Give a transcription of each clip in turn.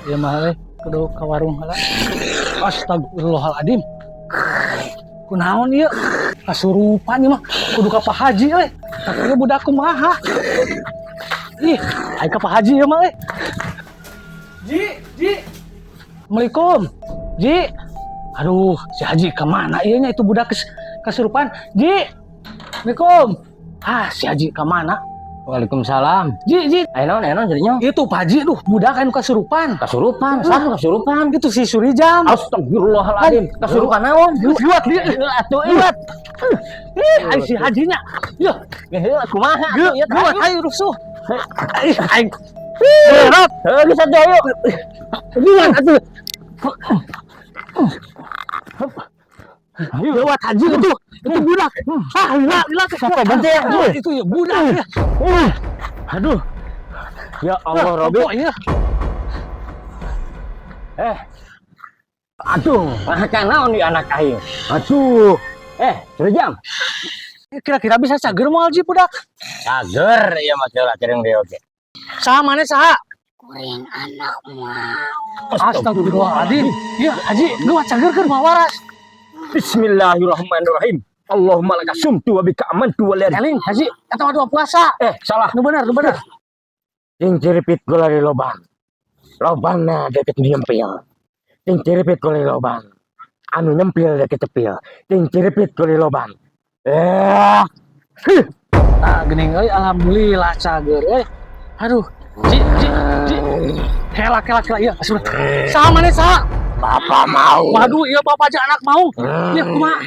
Ya mah kudu ka warung heula. Astagfirullahaladzim. Kunaon ieu? Kasurupan ieu mah kudu ka Pak Haji euy. Tapi budak kumaha? Ih, aya ka Pak Haji ieu mah euy. Ji. Assalamualaikum. Ji. Aduh, si Haji kemana ieu nya itu budak kasurupan? Ji. Assalamualaikum. Ah, si Haji kemana? Waalaikumsalam. Ji. Enon jadinya. Itu Pak Haji tuh budak anu kasurupan. Kasurupan, satu kasurupan. Itu si Surijam. Astagfirullahaladzim. Kasurupan naon? Liwat dia. Atuh Liwat. Ai si Hajinya. Yo, Geus kumaha atuh ieu liwat ayo rusuh. Aing. Berat. Geus atuh ayo. Liwat atuh. Lewat Haji itu budak. Ah, lila Sampai bantu ya. Itu ya budak ya. Aduh. Ya Allah, Robi. Pokoknya. Aduh, makan naon di anak aing. Aduh. Surijam. Kira-kira bisa cager moal Ji budak. Cager ya masalah cereng dia oke. Saha maneh saha? Kuring anak mah. Astagfirullahaladzim. Ya Haji, gua cagerkeun mah waras. Bismillahirrahmanirrahim. Allahumma laka sumtu wa bika amantu wa liya. Eling Haji, eta mah puasa. Salah. Nu bener. Ting ciripit gula di lobang. Lobangna deket nyempil. Ting ciripit gula di lobang. Anu nyempil deket cepil. Ting ciripit gula di lobang. Ah, geuning euy alhamdulillah cager euy. Aduh, Ji. Kelak ieu. Saha maneh saha? Bapak mau. Waduh, iya bapak aja anak mau. Ya kumaha?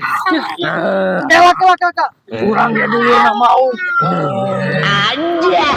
Kelak. Kurang dia dulu yang mau. Anja.